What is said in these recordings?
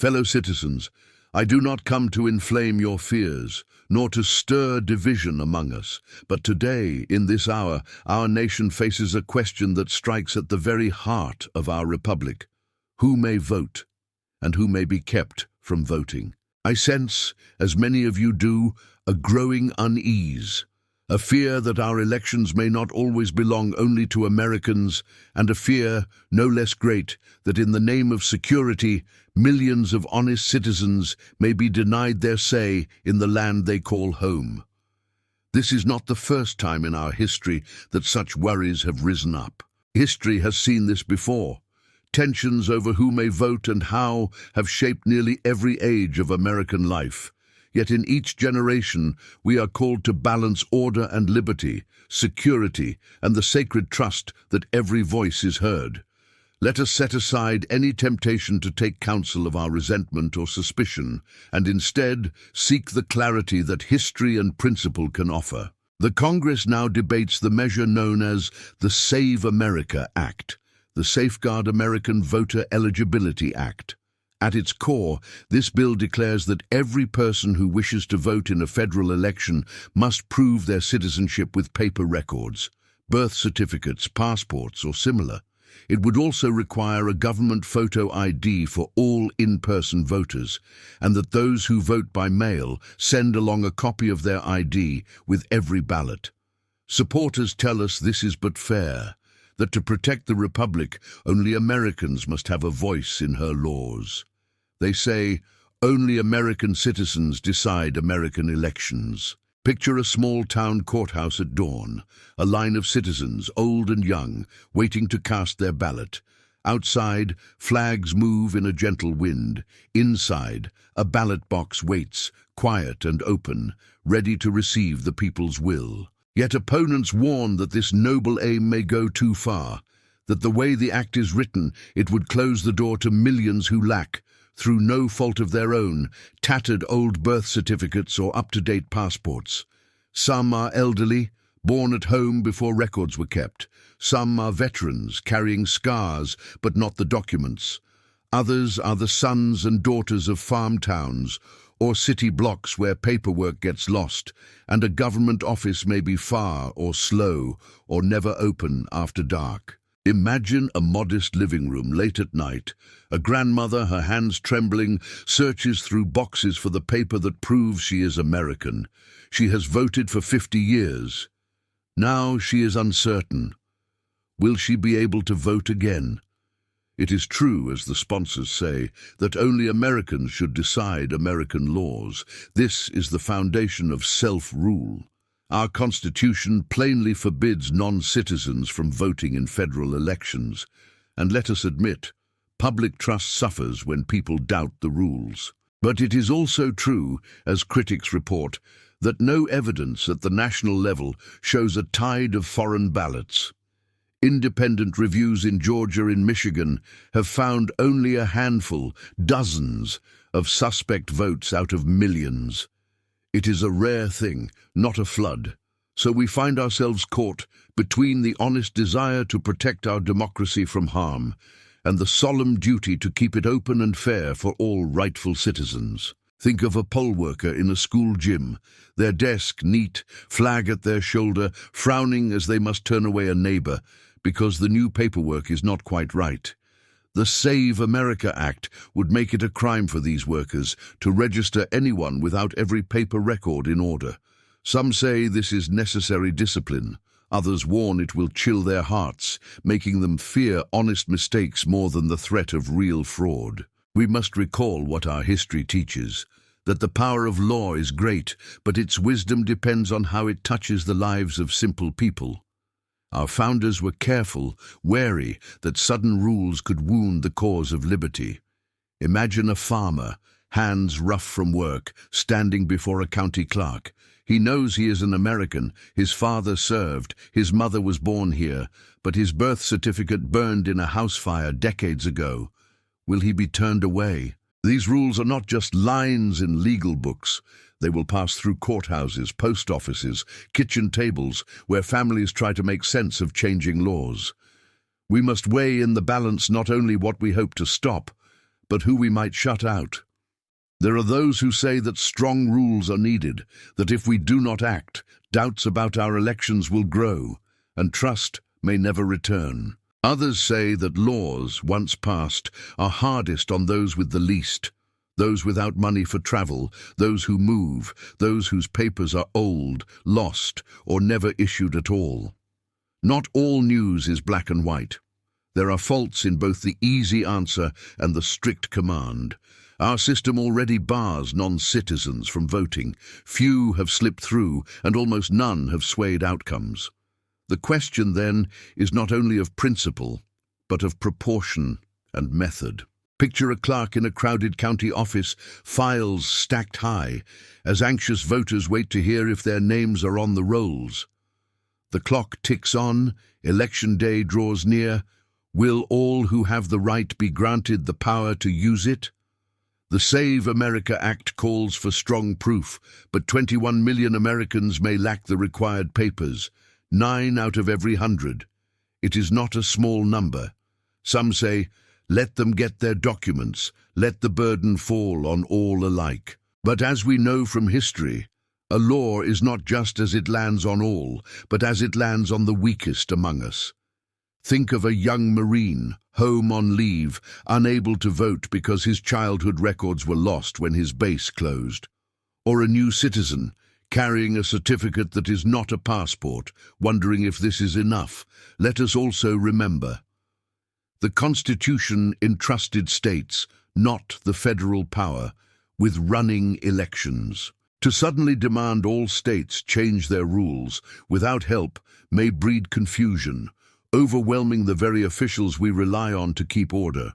Fellow citizens, I do not come to inflame your fears, nor to stir division among us, but today, in this hour, our nation faces a question that strikes at the very heart of our republic. Who may vote, and who may be kept from voting? I sense, as many of you do, a growing unease, a fear that our elections may not always belong only to Americans, and a fear, no less great, that in the name of security, millions of honest citizens may be denied their say in the land they call home. This is not the first time in our history that such worries have risen up. History has seen this before. Tensions over who may vote and how have shaped nearly every age of American life. Yet in each generation, we are called to balance order and liberty, security, and the sacred trust that every voice is heard. Let us set aside any temptation to take counsel of our resentment or suspicion, and instead seek the clarity that history and principle can offer. The Congress now debates the measure known as the Save America Act, the Safeguard American Voter Eligibility Act. At its core, this bill declares that every person who wishes to vote in a federal election must prove their citizenship with paper records, birth certificates, passports, or similar. It would also require a government photo ID for all in-person voters, and that those who vote by mail send along a copy of their ID with every ballot. Supporters tell us this is but fair, that to protect the Republic, only Americans must have a voice in her laws. They say, only American citizens decide American elections. Picture a small-town courthouse at dawn, a line of citizens, old and young, waiting to cast their ballot. Outside, flags move in a gentle wind. Inside, a ballot box waits, quiet and open, ready to receive the people's will. Yet opponents warn that this noble aim may go too far, that the way the act is written, it would close the door to millions who lack, through no fault of their own, tattered old birth certificates or up-to-date passports. Some are elderly, born at home before records were kept. Some are veterans, carrying scars, but not the documents. Others are the sons and daughters of farm towns, or city blocks where paperwork gets lost, and a government office may be far or slow, or never open after dark. Imagine a modest living room late at night. A grandmother, her hands trembling, searches through boxes for the paper that proves she is American. She has voted for 50 years. Now she is uncertain. Will she be able to vote again? It is true, as the sponsors say, that only Americans should decide American laws. This is the foundation of self-rule. Our Constitution plainly forbids non-citizens from voting in federal elections, and let us admit, public trust suffers when people doubt the rules. But it is also true, as critics report, that no evidence at the national level shows a tide of foreign ballots. Independent reviews in Georgia and Michigan have found only a handful, dozens, of suspect votes out of millions. It is a rare thing, not a flood. So we find ourselves caught between the honest desire to protect our democracy from harm and the solemn duty to keep it open and fair for all rightful citizens. Think of a poll worker in a school gym, their desk neat, flag at their shoulder, frowning as they must turn away a neighbor because the new paperwork is not quite right. The Save America Act would make it a crime for these workers to register anyone without every paper record in order. Some say this is necessary discipline. Others warn it will chill their hearts, making them fear honest mistakes more than the threat of real fraud. We must recall what our history teaches, that the power of law is great, but its wisdom depends on how it touches the lives of simple people. Our founders were careful, wary that sudden rules could wound the cause of liberty. Imagine a farmer, hands rough from work, standing before a county clerk. He knows he is an American, his father served, his mother was born here, but his birth certificate burned in a house fire decades ago. Will he be turned away? These rules are not just lines in legal books. They will pass through courthouses, post offices, kitchen tables, where families try to make sense of changing laws. We must weigh in the balance not only what we hope to stop, but who we might shut out. There are those who say that strong rules are needed, that if we do not act, doubts about our elections will grow, and trust may never return. Others say that laws, once passed, are hardest on those with the least, those without money for travel, those who move, those whose papers are old, lost, or never issued at all. Not all news is black and white. There are faults in both the easy answer and the strict command. Our system already bars non-citizens from voting. Few have slipped through, and almost none have swayed outcomes. The question, then, is not only of principle, but of proportion and method. Picture a clerk in a crowded county office, files stacked high, as anxious voters wait to hear if their names are on the rolls. The clock ticks on, election day draws near. Will all who have the right be granted the power to use it? The Save America Act calls for strong proof, but 21 million Americans may lack the required papers, 9 out of every 100. It is not a small number. Some say, let them get their documents, let the burden fall on all alike. But as we know from history, a law is not just as it lands on all, but as it lands on the weakest among us. Think of a young Marine, home on leave, unable to vote because his childhood records were lost when his base closed. Or a new citizen, carrying a certificate that is not a passport, wondering if this is enough. Let us also remember, the Constitution entrusted states, not the federal power, with running elections. To suddenly demand all states change their rules without help may breed confusion, overwhelming the very officials we rely on to keep order.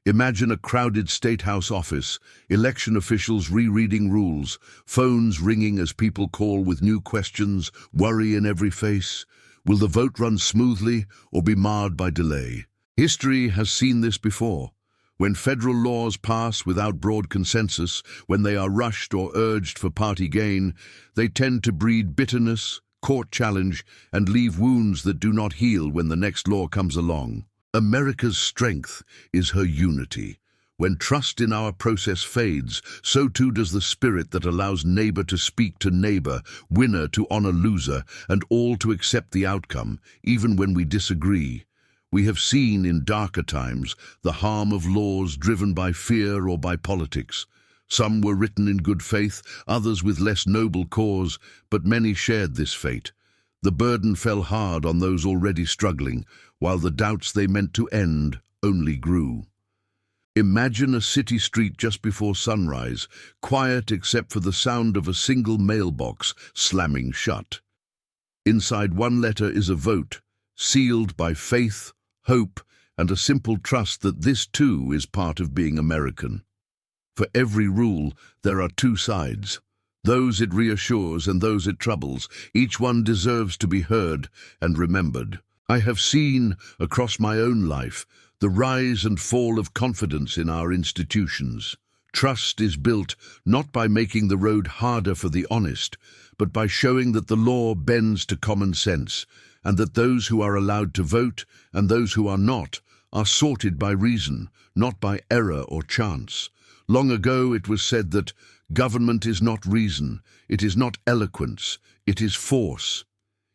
Imagine a crowded state house office, election officials rereading rules, phones ringing as people call with new questions, worry in every face. Will the vote run smoothly or be marred by delay? History has seen this before. When federal laws pass without broad consensus, when they are rushed or urged for party gain, they tend to breed bitterness, court challenge, and leave wounds that do not heal when the next law comes along. America's strength is her unity. When trust in our process fades, so too does the spirit that allows neighbor to speak to neighbor, winner to honor loser, and all to accept the outcome, even when we disagree. We have seen in darker times the harm of laws driven by fear or by politics. Some were written in good faith, others with less noble cause, but many shared this fate. The burden fell hard on those already struggling, while the doubts they meant to end only grew. Imagine a city street just before sunrise, quiet except for the sound of a single mailbox slamming shut. Inside one letter is a vote, sealed by faith, hope, and a simple trust that this too is part of being American. For every rule, there are two sides. Those it reassures and those it troubles. Each one deserves to be heard and remembered. I have seen, across my own life, the rise and fall of confidence in our institutions. Trust is built not by making the road harder for the honest, but by showing that the law bends to common sense, and that those who are allowed to vote and those who are not are sorted by reason, not by error or chance. Long ago it was said that government is not reason, it is not eloquence, it is force.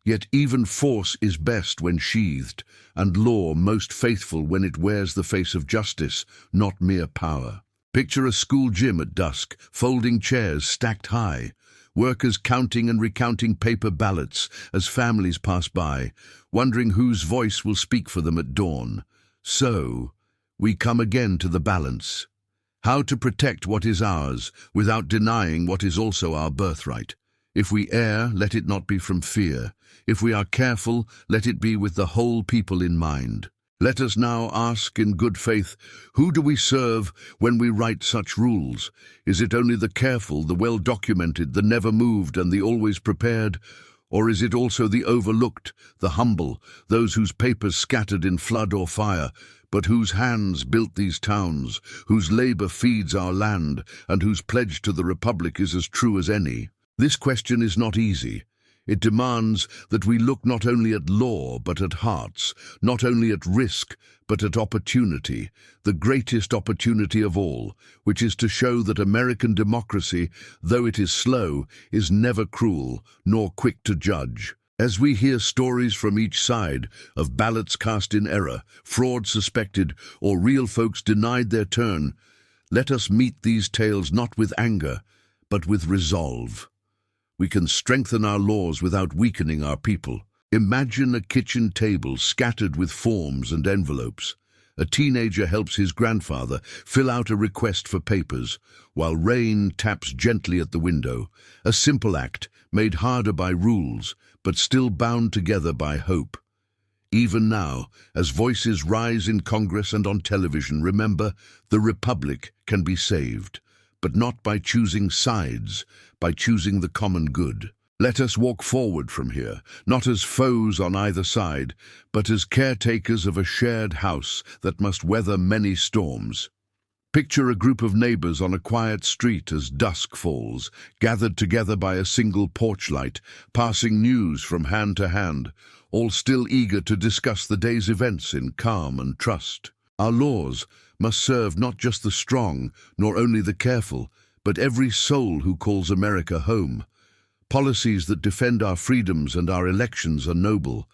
Yet even force is best when sheathed, and law most faithful when it wears the face of justice, not mere power. Picture a school gym at dusk, folding chairs stacked high, workers counting and recounting paper ballots as families pass by, wondering whose voice will speak for them at dawn. So, we come again to the balance. How to protect what is ours without denying what is also our birthright. If we err, let it not be from fear. If we are careful, let it be with the whole people in mind. Let us now ask in good faith, who do we serve when we write such rules? Is it only the careful, the well-documented, the never-moved, and the always prepared? Or is it also the overlooked, the humble, those whose papers scattered in flood or fire, but whose hands built these towns, whose labor feeds our land, and whose pledge to the Republic is as true as any? This question is not easy. It demands that we look not only at law but at hearts, not only at risk but at opportunity, the greatest opportunity of all, which is to show that American democracy, though it is slow, is never cruel nor quick to judge. As we hear stories from each side of ballots cast in error, fraud suspected, or real folks denied their turn, let us meet these tales not with anger, but with resolve. We can strengthen our laws without weakening our people. Imagine a kitchen table scattered with forms and envelopes. A teenager helps his grandfather fill out a request for papers, while rain taps gently at the window, a simple act made harder by rules, but still bound together by hope. Even now, as voices rise in Congress and on television, remember, the Republic can be saved, but not by choosing sides, by choosing the common good. Let us walk forward from here, not as foes on either side, but as caretakers of a shared house that must weather many storms. Picture a group of neighbors on a quiet street as dusk falls, gathered together by a single porch light, passing news from hand to hand, all still eager to discuss the day's events in calm and trust. Our laws must serve not just the strong, nor only the careful, but every soul who calls America home. Policies that defend our freedoms and our elections are noble,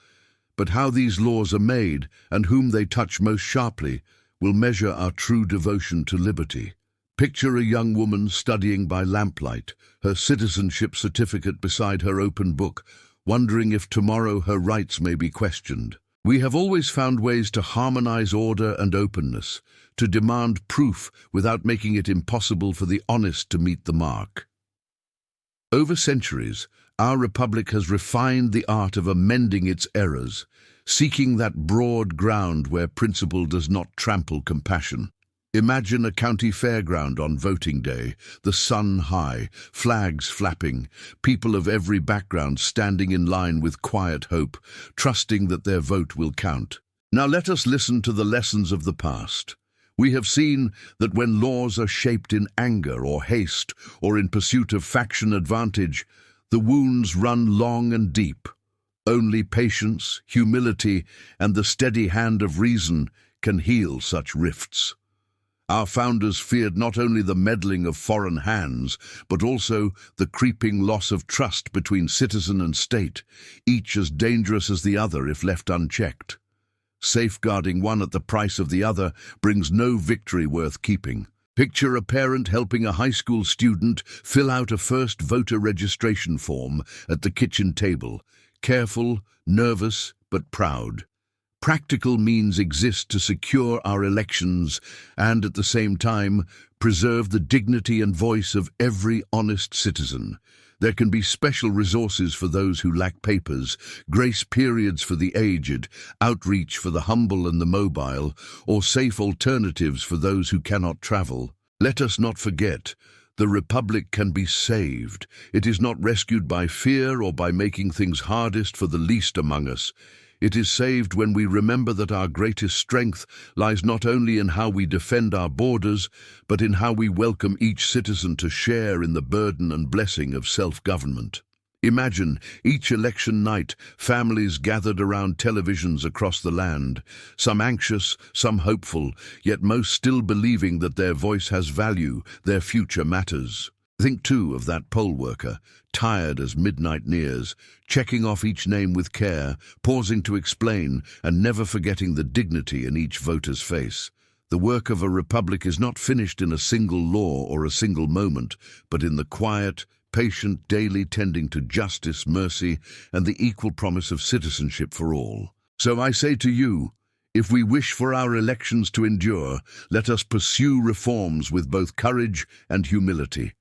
but how these laws are made and whom they touch most sharply will measure our true devotion to liberty. Picture a young woman studying by lamplight, her citizenship certificate beside her open book, wondering if tomorrow her rights may be questioned. We have always found ways to harmonize order and openness, to demand proof without making it impossible for the honest to meet the mark. Over centuries, our republic has refined the art of amending its errors, seeking that broad ground where principle does not trample compassion. Imagine a county fairground on voting day, the sun high, flags flapping, people of every background standing in line with quiet hope, trusting that their vote will count. Now let us listen to the lessons of the past. We have seen that when laws are shaped in anger or haste or in pursuit of faction advantage, the wounds run long and deep. Only patience, humility, and the steady hand of reason can heal such rifts. Our founders feared not only the meddling of foreign hands, but also the creeping loss of trust between citizen and state, each as dangerous as the other if left unchecked. Safeguarding one at the price of the other brings no victory worth keeping. Picture a parent helping a high school student fill out a first voter registration form at the kitchen table, careful, nervous, but proud. Practical means exist to secure our elections and, at the same time, preserve the dignity and voice of every honest citizen. There can be special resources for those who lack papers, grace periods for the aged, outreach for the humble and the mobile, or safe alternatives for those who cannot travel. Let us not forget, the Republic can be saved. It is not rescued by fear or by making things hardest for the least among us. It is saved when we remember that our greatest strength lies not only in how we defend our borders, but in how we welcome each citizen to share in the burden and blessing of self-government. Imagine, each election night, families gathered around televisions across the land, some anxious, some hopeful, yet most still believing that their voice has value, their future matters. Think, too, of that poll worker, tired as midnight nears, checking off each name with care, pausing to explain, and never forgetting the dignity in each voter's face. The work of a republic is not finished in a single law or a single moment, but in the quiet, patient daily tending to justice, mercy, and the equal promise of citizenship for all. So I say to you, if we wish for our elections to endure, let us pursue reforms with both courage and humility.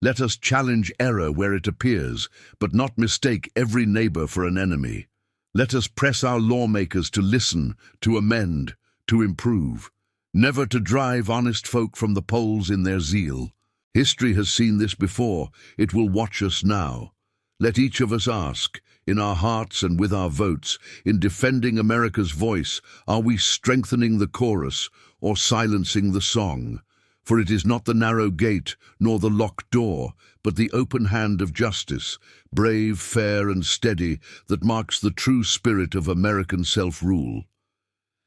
Let us challenge error where it appears, but not mistake every neighbor for an enemy. Let us press our lawmakers to listen, to amend, to improve, never to drive honest folk from the polls in their zeal. History has seen this before, it will watch us now. Let each of us ask, in our hearts and with our votes, in defending America's voice, are we strengthening the chorus or silencing the song? For it is not the narrow gate, nor the locked door, but the open hand of justice, brave, fair, and steady, that marks the true spirit of American self-rule.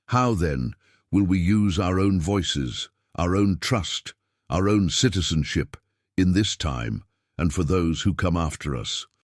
How, then, will we use our own voices, our own trust, our own citizenship, in this time, and for those who come after us?